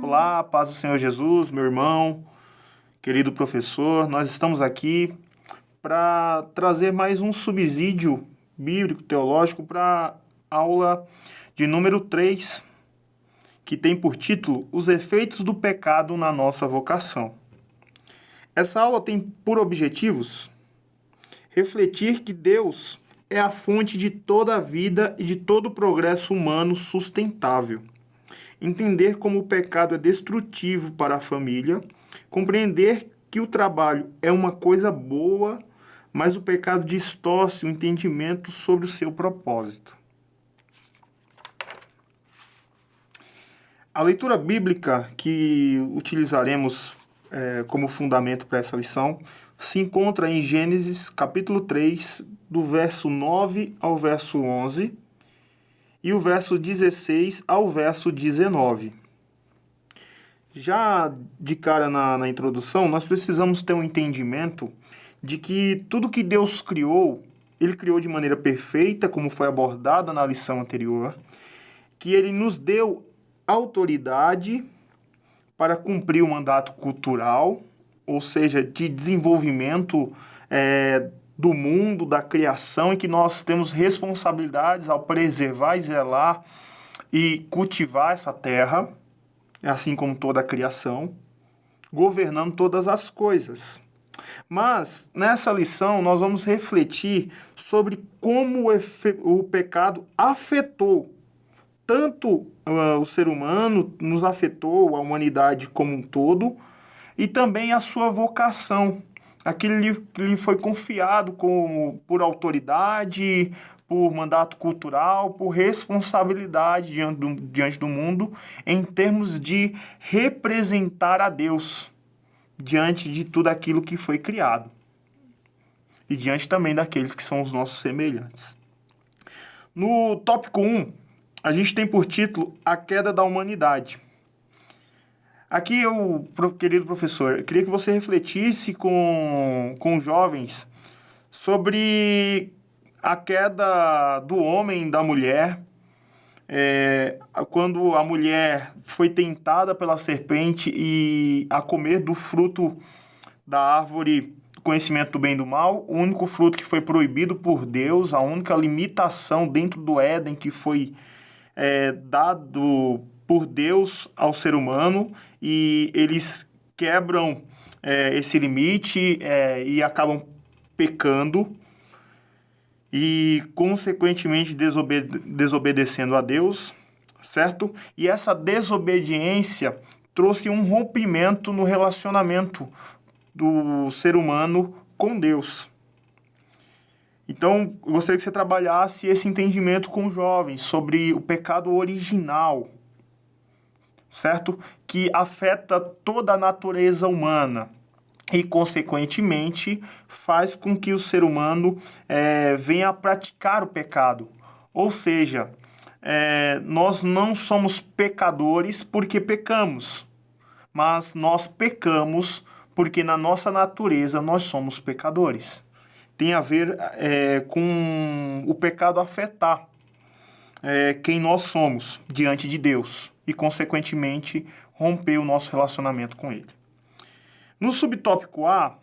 Olá, paz do Senhor Jesus, meu irmão, querido professor. Nós estamos aqui para trazer mais um subsídio bíblico teológico para a aula de número 3, que tem por título Os efeitos do pecado na nossa vocação. Essa aula tem por objetivos refletir que Deus é a fonte de toda a vida e de todo o progresso humano sustentável. Entender como o pecado é destrutivo para a família, compreender que o trabalho é uma coisa boa, mas o pecado distorce o entendimento sobre o seu propósito. A leitura bíblica que utilizaremos como fundamento para essa lição se encontra em Gênesis capítulo 3, do verso 9 ao verso 11, e o verso 16 ao verso 19. Já de cara na introdução, nós precisamos ter um entendimento de que tudo que Deus criou, Ele criou de maneira perfeita, como foi abordado na lição anterior, que Ele nos deu autoridade para cumprir o mandato cultural, ou seja, de desenvolvimento do mundo, da criação, e que nós temos responsabilidades ao preservar e zelar e cultivar essa terra, assim como toda a criação, governando todas as coisas. Mas, nessa lição, nós vamos refletir sobre como o pecado afetou tanto o ser humano, nos afetou a humanidade como um todo, e também a sua vocação, aquilo que lhe foi confiado por autoridade, por mandato cultural, por responsabilidade diante do mundo, em termos de representar a Deus diante de tudo aquilo que foi criado. E diante também daqueles que são os nossos semelhantes. No tópico 1, a gente tem por título A Queda da Humanidade. Aqui querido professor, eu queria que você refletisse com jovens sobre a queda do homem e da mulher, quando a mulher foi tentada pela serpente e a comer do fruto da árvore do conhecimento do bem e do mal, o único fruto que foi proibido por Deus, a única limitação dentro do Éden que foi dado por Deus ao ser humano, e eles quebram esse limite e acabam pecando e, consequentemente, desobedecendo a Deus, certo? E essa desobediência trouxe um rompimento no relacionamento do ser humano com Deus. Então, eu gostaria que você trabalhasse esse entendimento com os jovens sobre o pecado original, certo? Que afeta toda a natureza humana e, consequentemente, faz com que o ser humano venha a praticar o pecado. Ou seja, nós não somos pecadores porque pecamos, mas nós pecamos porque na nossa natureza nós somos pecadores. Tem a ver com o pecado afetar quem nós somos diante de Deus e, consequentemente, romper o nosso relacionamento com Ele. No subtópico A,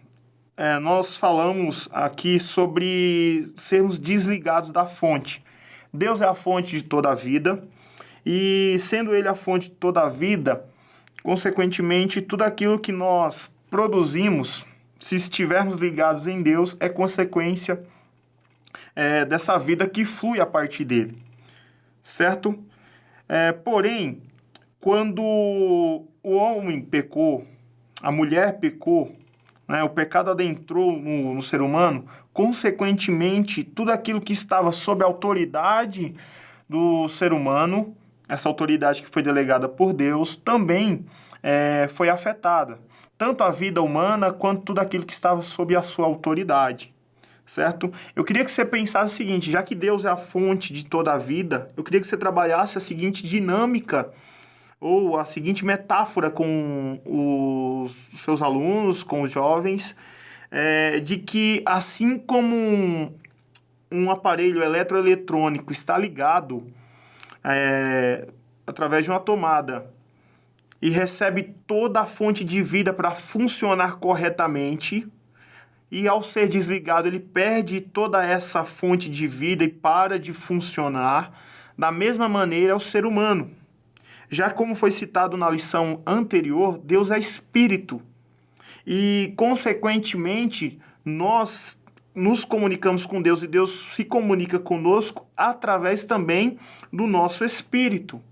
nós falamos aqui sobre sermos desligados da fonte. Deus é a fonte de toda a vida e, sendo Ele a fonte de toda a vida, consequentemente, tudo aquilo que nós produzimos, se estivermos ligados em Deus, é consequência dessa vida que flui a partir dele, certo? Porém, quando o homem pecou, a mulher pecou, o pecado adentrou no ser humano, consequentemente, tudo aquilo que estava sob a autoridade do ser humano, essa autoridade que foi delegada por Deus, também foi afetada. Tanto a vida humana quanto tudo aquilo que estava sob a sua autoridade, certo? Eu queria que você pensasse o seguinte: já que Deus é a fonte de toda a vida, eu queria que você trabalhasse a seguinte dinâmica ou a seguinte metáfora com os seus alunos, com os jovens, de que assim como um aparelho eletroeletrônico está ligado através de uma tomada e recebe toda a fonte de vida para funcionar corretamente, e ao ser desligado ele perde toda essa fonte de vida e para de funcionar. Da mesma maneira é o ser humano. Já como foi citado na lição anterior, Deus é espírito e, consequentemente, nós nos comunicamos com Deus e Deus se comunica conosco através também do nosso espírito.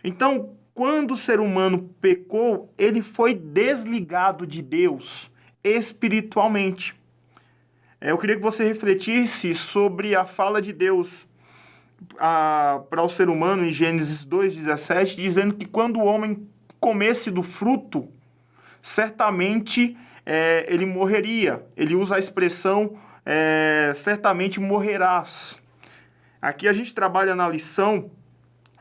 Então, quando o ser humano pecou, ele foi desligado de Deus espiritualmente. Eu queria que você refletisse sobre a fala de Deus para o ser humano em Gênesis 2,17, dizendo que quando o homem comesse do fruto, certamente ele morreria. Ele usa a expressão certamente morrerás. Aqui a gente trabalha na lição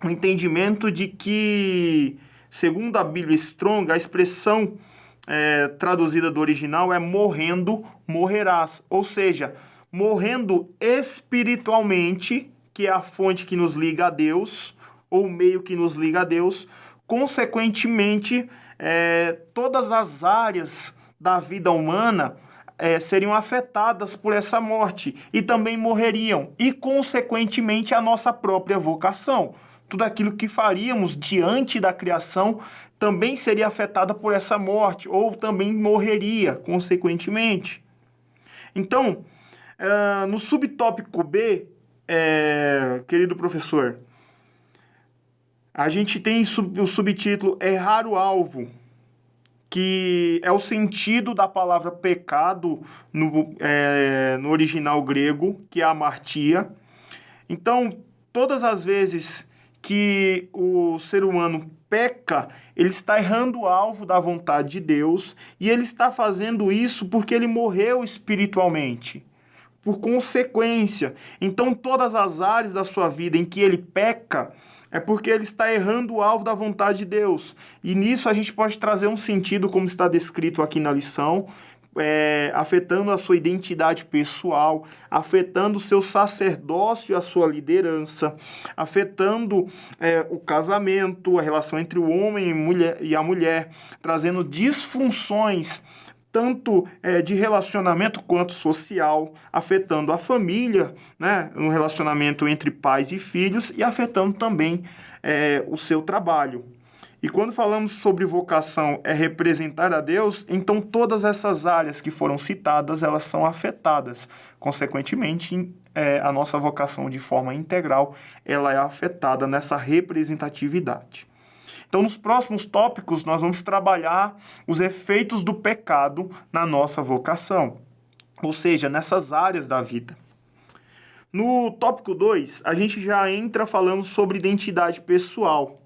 o entendimento de que, segundo a Bíblia Strong, a expressão traduzida do original é morrendo, morrerás. Ou seja, morrendo espiritualmente, que é a fonte que nos liga a Deus, ou o meio que nos liga a Deus, consequentemente, todas as áreas da vida humana seriam afetadas por essa morte e também morreriam, e consequentemente a nossa própria vocação. Tudo aquilo que faríamos diante da criação também seria afetada por essa morte, ou também morreria, consequentemente. Então, no subtópico B, querido professor, a gente tem o subtítulo Errar o Alvo, que é o sentido da palavra pecado no original grego, que é amartia. Então, todas as vezes que o ser humano peca, ele está errando o alvo da vontade de Deus, e ele está fazendo isso porque ele morreu espiritualmente. Por consequência, então todas as áreas da sua vida em que ele peca, é porque ele está errando o alvo da vontade de Deus. E nisso a gente pode trazer um sentido, como está descrito aqui na lição, afetando a sua identidade pessoal, afetando o seu sacerdócio e a sua liderança, afetando o casamento, a relação entre o homem e a mulher, trazendo disfunções tanto de relacionamento quanto social, afetando a família, né, no relacionamento entre pais e filhos, e afetando também o seu trabalho. E quando falamos sobre vocação representar a Deus, então todas essas áreas que foram citadas, elas são afetadas. Consequentemente, a nossa vocação de forma integral, ela é afetada nessa representatividade. Então, nos próximos tópicos, nós vamos trabalhar os efeitos do pecado na nossa vocação, ou seja, nessas áreas da vida. No tópico 2, a gente já entra falando sobre identidade pessoal.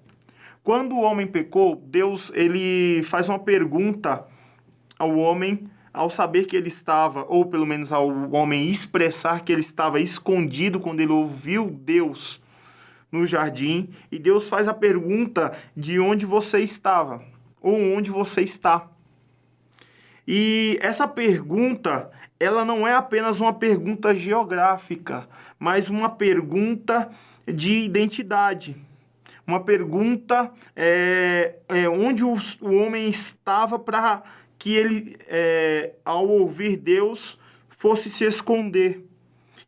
Quando o homem pecou, Deus ele faz uma pergunta ao homem ao saber que ele estava, ou pelo menos ao homem expressar que ele estava escondido quando ele ouviu Deus no jardim, e Deus faz a pergunta de onde você estava, ou onde você está. E essa pergunta, ela não é apenas uma pergunta geográfica, mas uma pergunta de identidade. Uma pergunta onde o homem estava para que ele, ao ouvir Deus, fosse se esconder.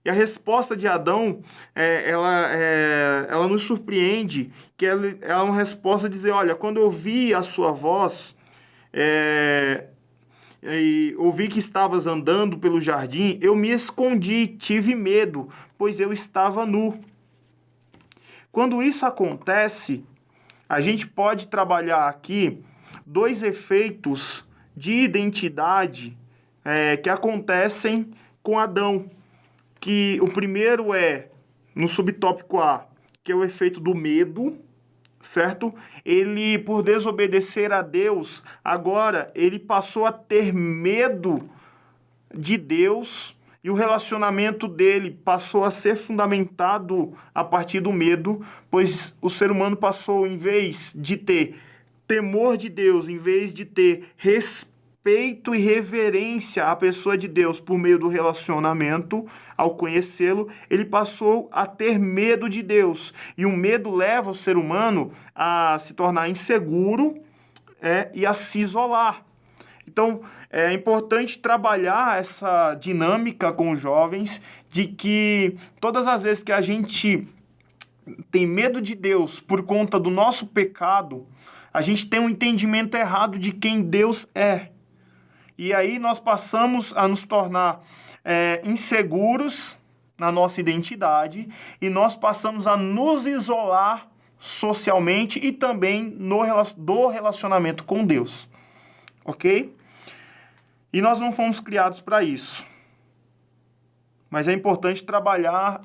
E a resposta de Adão, ela nos surpreende, que ela é uma resposta de dizer, olha, quando eu ouvi a sua voz, e ouvi que estavas andando pelo jardim, eu me escondi, tive medo, pois eu estava nu. Quando isso acontece, a gente pode trabalhar aqui dois efeitos de identidade que acontecem com Adão. Que o primeiro no subtópico A, que é o efeito do medo, certo? Ele, por desobedecer a Deus, agora ele passou a ter medo de Deus, e o relacionamento dele passou a ser fundamentado a partir do medo, pois o ser humano passou, em vez de ter temor de Deus, em vez de ter respeito respeito e reverência à pessoa de Deus por meio do relacionamento, ao conhecê-lo, ele passou a ter medo de Deus. E o medo leva o ser humano a se tornar inseguro e a se isolar. Então, é importante trabalhar essa dinâmica com os jovens de que todas as vezes que a gente tem medo de Deus por conta do nosso pecado, a gente tem um entendimento errado de quem Deus é. E aí nós passamos a nos tornar inseguros na nossa identidade e nós passamos a nos isolar socialmente e também do relacionamento com Deus. Ok? E nós não fomos criados para isso. Mas é importante trabalhar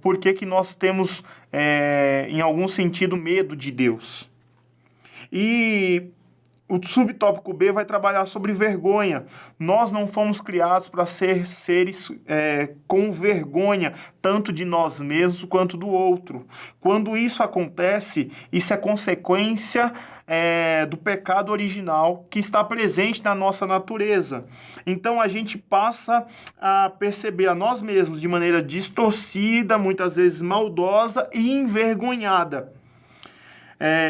por que nós temos, em algum sentido, medo de Deus. E o subtópico B vai trabalhar sobre vergonha. Nós não fomos criados para ser seres com vergonha, tanto de nós mesmos quanto do outro. Quando isso acontece, isso é consequência do pecado original que está presente na nossa natureza. Então a gente passa a perceber a nós mesmos de maneira distorcida, muitas vezes maldosa e envergonhada.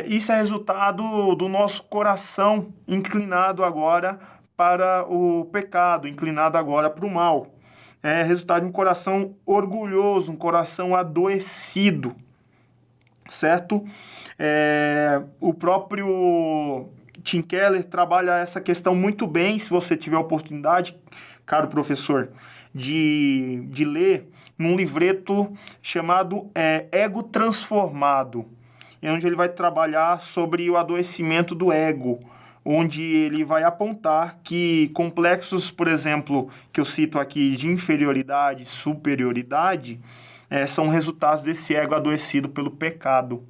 Isso é resultado do nosso coração inclinado agora para o pecado, inclinado agora para o mal. É resultado de um coração orgulhoso, um coração adoecido, certo? O próprio Tim Keller trabalha essa questão muito bem, se você tiver a oportunidade, caro professor, de ler num livreto chamado Ego Transformado, onde ele vai trabalhar sobre o adoecimento do ego, onde ele vai apontar que complexos, por exemplo, que eu cito aqui de inferioridade, superioridade, são resultados desse ego adoecido pelo pecado.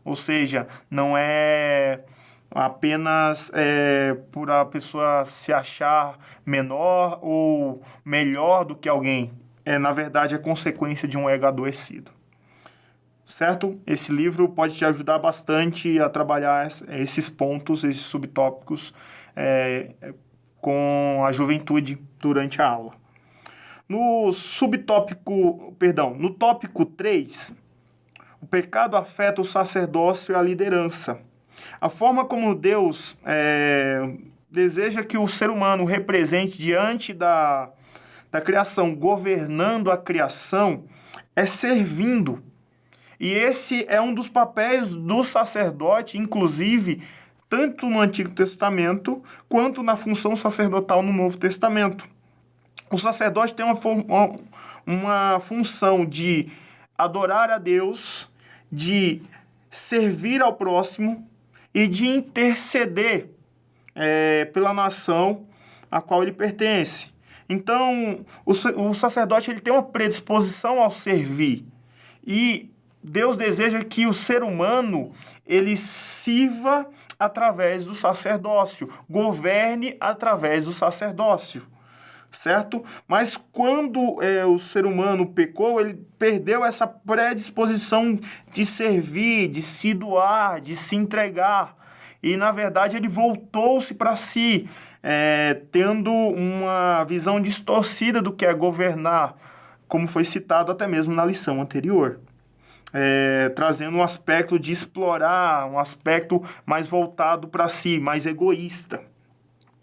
Ou seja, não é apenas por a pessoa se achar menor ou melhor do que alguém. Na verdade, é consequência de um ego adoecido. Certo? Esse livro pode te ajudar bastante a trabalhar esses pontos, esses subtópicos com a juventude durante a aula. No tópico 3, o pecado afeta o sacerdócio e a liderança. A forma como Deus deseja que o ser humano represente diante da criação, governando a criação, é servindo. E esse é um dos papéis do sacerdote, inclusive, tanto no Antigo Testamento, quanto na função sacerdotal no Novo Testamento. O sacerdote tem uma função de adorar a Deus, de servir ao próximo e de interceder pela nação a qual ele pertence. Então, o sacerdote ele tem uma predisposição ao servir. E Deus deseja que o ser humano ele sirva através do sacerdócio, governe através do sacerdócio, certo? Mas quando o ser humano pecou, ele perdeu essa predisposição de servir, de se doar, de se entregar. E, na verdade, ele voltou-se para si, tendo uma visão distorcida do que é governar, como foi citado até mesmo na lição anterior. Trazendo um aspecto de explorar, um aspecto mais voltado para si, mais egoísta,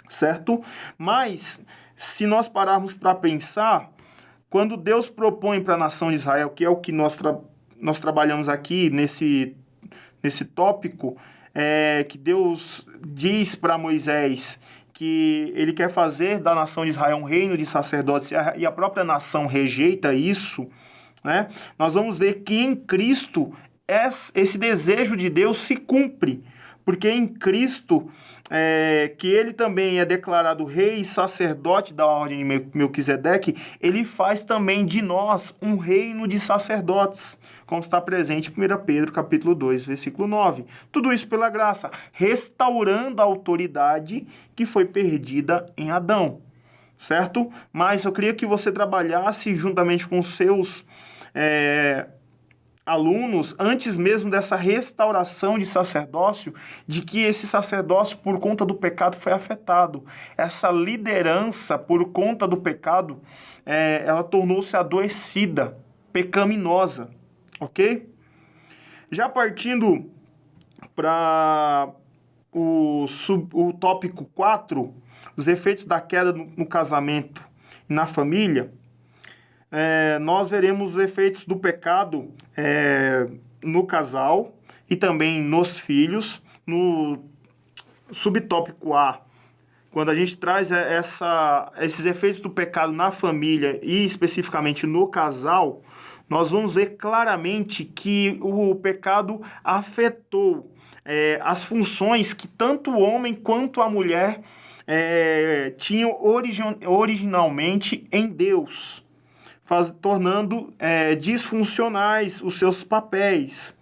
certo? Mas, se nós pararmos para pensar, quando Deus propõe para a nação de Israel, que é o que nós trabalhamos aqui nesse tópico, que Deus diz para Moisés que ele quer fazer da nação de Israel um reino de sacerdotes e a própria nação rejeita isso, né? Nós vamos ver que em Cristo esse desejo de Deus se cumpre, porque em Cristo que ele também é declarado rei e sacerdote da ordem de Melquisedeque, ele faz também de nós um reino de sacerdotes, como está presente em 1 Pedro capítulo 2, versículo 9. Tudo isso pela graça, restaurando a autoridade que foi perdida em Adão, certo? Mas eu queria que você trabalhasse juntamente com os seus alunos, antes mesmo dessa restauração de sacerdócio, de que esse sacerdócio, por conta do pecado, foi afetado. Essa liderança, por conta do pecado, ela tornou-se adoecida, pecaminosa, ok? Já partindo para o tópico 4, os efeitos da queda no casamento e na família, nós veremos os efeitos do pecado no casal e também nos filhos. No subtópico A, quando a gente traz esses efeitos do pecado na família e especificamente no casal, nós vamos ver claramente que o pecado afetou as funções que tanto o homem quanto a mulher tinham originalmente em Deus, tornando disfuncionais os seus papéis.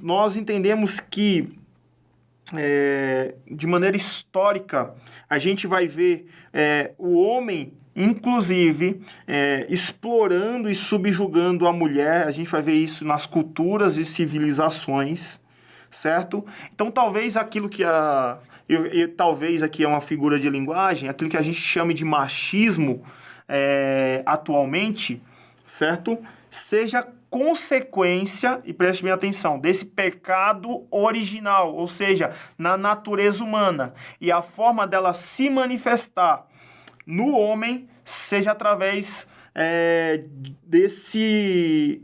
Nós entendemos que, de maneira histórica, a gente vai ver o homem, inclusive, explorando e subjugando a mulher. A gente vai ver isso nas culturas e civilizações, certo? Então, talvez aquilo que talvez aqui é uma figura de linguagem, aquilo que a gente chama de machismo atualmente, certo? Seja consequência, e preste bem atenção, desse pecado original, ou seja, na natureza humana. E a forma dela se manifestar no homem seja através desse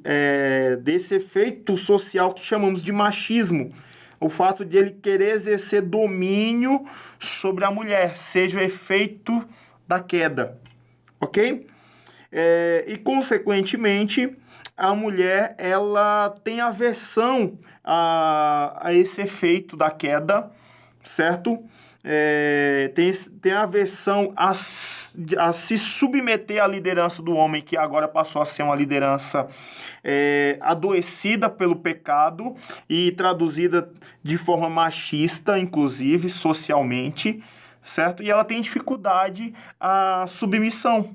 efeito social que chamamos de machismo. O fato de ele querer exercer domínio sobre a mulher, seja o efeito da queda. Ok? E, consequentemente, a mulher ela tem aversão a esse efeito da queda, certo? Tem aversão a se submeter à liderança do homem, que agora passou a ser uma liderança adoecida pelo pecado e traduzida de forma machista, inclusive, socialmente, certo? E ela tem dificuldade à submissão.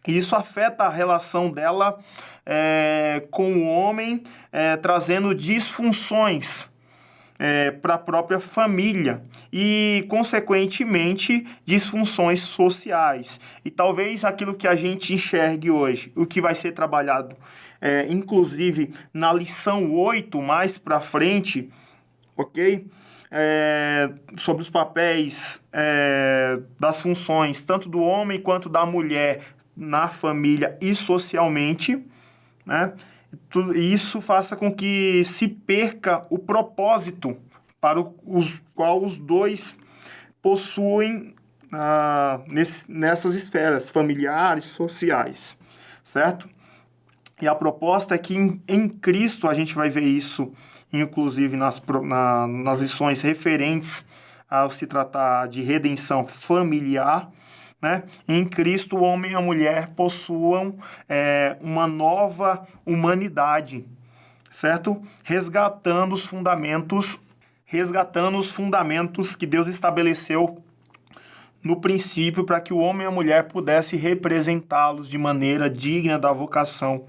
E isso afeta a relação dela com o homem, trazendo disfunções para a própria família e, consequentemente, disfunções sociais. E talvez aquilo que a gente enxergue hoje, o que vai ser trabalhado, inclusive, na lição 8, mais para frente, ok? Sobre os papéis das funções, tanto do homem quanto da mulher, na família e socialmente, né? Isso faça com que se perca o propósito para o qual os dois possuem nessas esferas familiares, sociais, certo? E a proposta é que em Cristo a gente vai ver isso, inclusive nas lições referentes ao se tratar de redenção familiar, né? Em Cristo, o homem e a mulher possuam uma nova humanidade, certo? Resgatando os fundamentos que Deus estabeleceu no princípio para que o homem e a mulher pudessem representá-los de maneira digna da vocação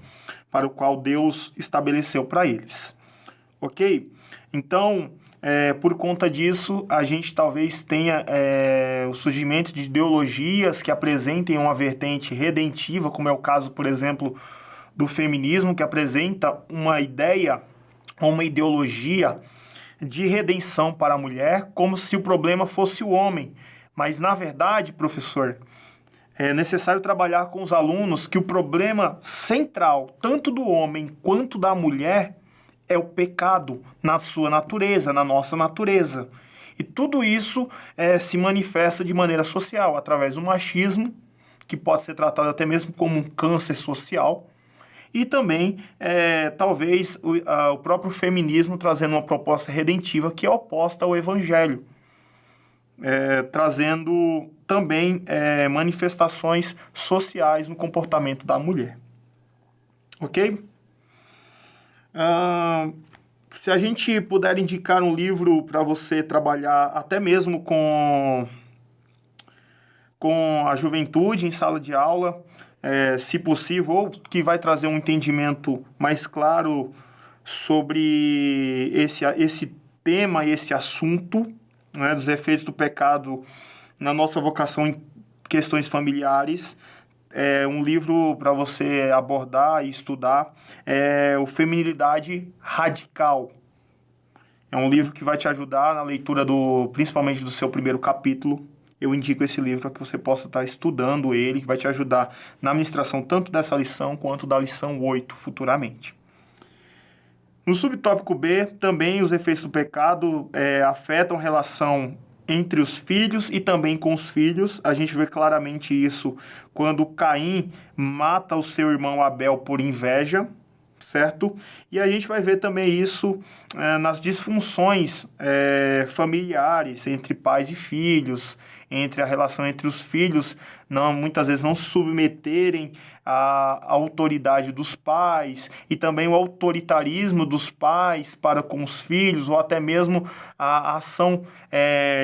para o qual Deus estabeleceu para eles. Ok? Então, por conta disso, a gente talvez tenha o surgimento de ideologias que apresentem uma vertente redentiva, como é o caso, por exemplo, do feminismo, que apresenta uma ideia, uma ideologia de redenção para a mulher, como se o problema fosse o homem. Mas, na verdade, professor, é necessário trabalhar com os alunos que o problema central, tanto do homem quanto da mulher, é o pecado na sua natureza, na nossa natureza. E tudo isso se manifesta de maneira social, através do machismo, que pode ser tratado até mesmo como um câncer social, e também, talvez, o próprio feminismo trazendo uma proposta redentiva que é oposta ao evangelho, trazendo também manifestações sociais no comportamento da mulher. Ok? Se a gente puder indicar um livro para você trabalhar até mesmo com a juventude em sala de aula, se possível, ou que vai trazer um entendimento mais claro sobre esse tema e esse assunto, né, dos efeitos do pecado na nossa vocação em questões familiares. É um livro para você abordar e estudar, o Feminilidade Radical. É um livro que vai te ajudar na leitura principalmente do seu primeiro capítulo. Eu indico esse livro para que você possa estar estudando ele, que vai te ajudar na ministração tanto dessa lição quanto da lição 8 futuramente. No subtópico B, também os efeitos do pecado afetam a relação entre os filhos e também com os filhos. A gente vê claramente isso quando Caim mata o seu irmão Abel por inveja, certo? E a gente vai ver também isso nas disfunções familiares entre pais e filhos, entre a relação entre os filhos, muitas vezes não se submeterem à autoridade dos pais, e também o autoritarismo dos pais para com os filhos, ou até mesmo a ação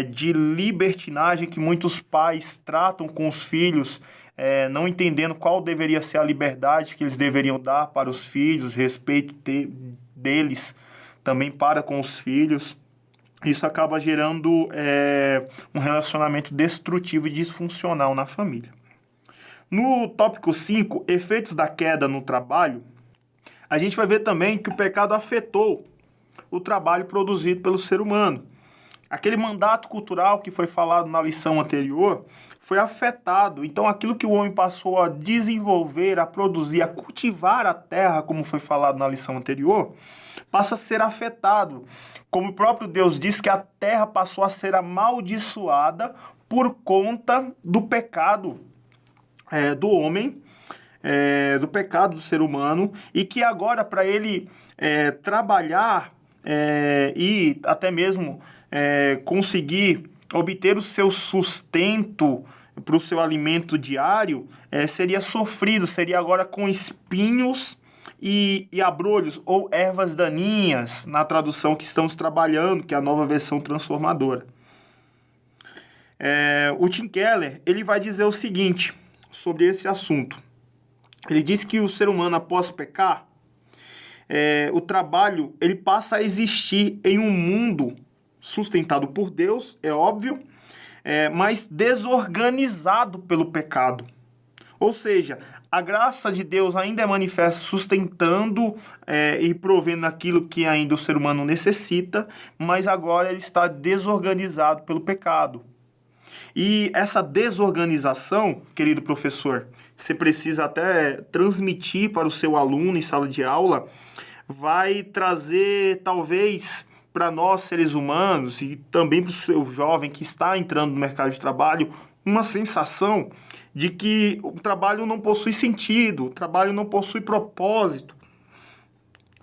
de libertinagem que muitos pais tratam com os filhos, não entendendo qual deveria ser a liberdade que eles deveriam dar para os filhos, respeito deles também para com os filhos. Isso acaba gerando um relacionamento destrutivo e disfuncional na família. No tópico 5, efeitos da queda no trabalho, a gente vai ver também que o pecado afetou o trabalho produzido pelo ser humano. Aquele mandato cultural que foi falado na lição anterior foi afetado. Então, aquilo que o homem passou a desenvolver, a produzir, a cultivar a terra, como foi falado na lição anterior, passa a ser afetado. Como o próprio Deus diz que a terra passou a ser amaldiçoada por conta do pecado do homem, do pecado do ser humano, e que agora, para ele trabalhar e até mesmo conseguir obter o seu sustento para o seu alimento diário, seria sofrido, seria agora com espinhos e abrolhos, ou ervas daninhas, na tradução que estamos trabalhando, que é a nova versão transformadora. O Tim Keller, ele vai dizer o seguinte sobre esse assunto. Ele diz que o ser humano, após pecar, o trabalho ele passa a existir em um mundo sustentado por Deus, é óbvio, mas desorganizado pelo pecado. Ou seja, a graça de Deus ainda é manifesta, sustentando e provendo aquilo que ainda o ser humano necessita, mas agora ele está desorganizado pelo pecado. E essa desorganização, querido professor, você precisa até transmitir para o seu aluno em sala de aula, vai trazer, talvez, para nós, seres humanos, e também para o seu jovem que está entrando no mercado de trabalho, uma sensação de que o trabalho não possui sentido, o trabalho não possui propósito,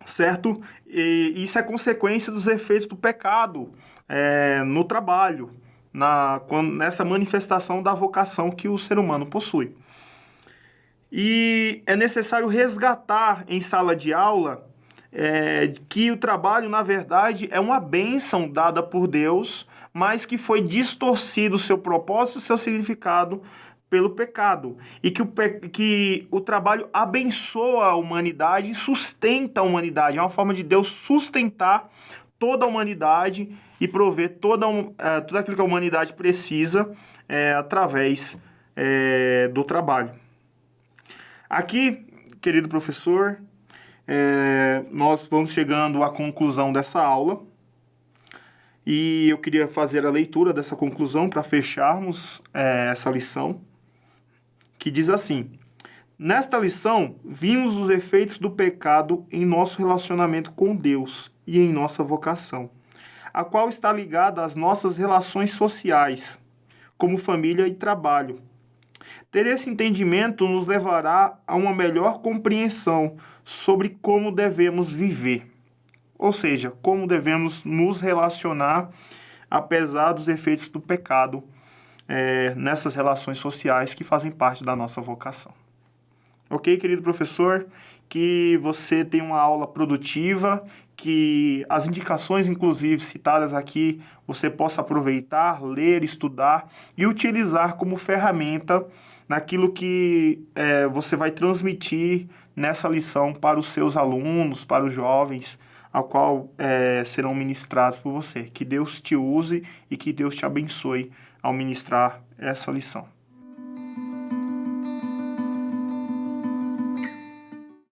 certo? E isso é consequência dos efeitos do pecado no trabalho, nessa manifestação da vocação que o ser humano possui. E é necessário resgatar em sala de aula que o trabalho, na verdade, é uma bênção dada por Deus, mas que foi distorcido o seu propósito, o seu significado pelo pecado. E que o trabalho abençoa a humanidade e sustenta a humanidade. É uma forma de Deus sustentar toda a humanidade e prover tudo aquilo que a humanidade precisa através do trabalho. Aqui, querido professor, nós vamos chegando à conclusão dessa aula. E eu queria fazer a leitura dessa conclusão para fecharmos essa lição, que diz assim: nesta lição, vimos os efeitos do pecado em nosso relacionamento com Deus e em nossa vocação, a qual está ligada às nossas relações sociais, como família e trabalho. Ter esse entendimento nos levará a uma melhor compreensão sobre como devemos viver. Ou seja, como devemos nos relacionar apesar dos efeitos do pecado nessas relações sociais que fazem parte da nossa vocação. Ok, querido professor? Que você tenha uma aula produtiva, que as indicações, inclusive, citadas aqui, você possa aproveitar, ler, estudar e utilizar como ferramenta naquilo que você vai transmitir nessa lição para os seus alunos, para os jovens, ao qual serão ministrados por você. Que Deus te use e que Deus te abençoe ao ministrar essa lição.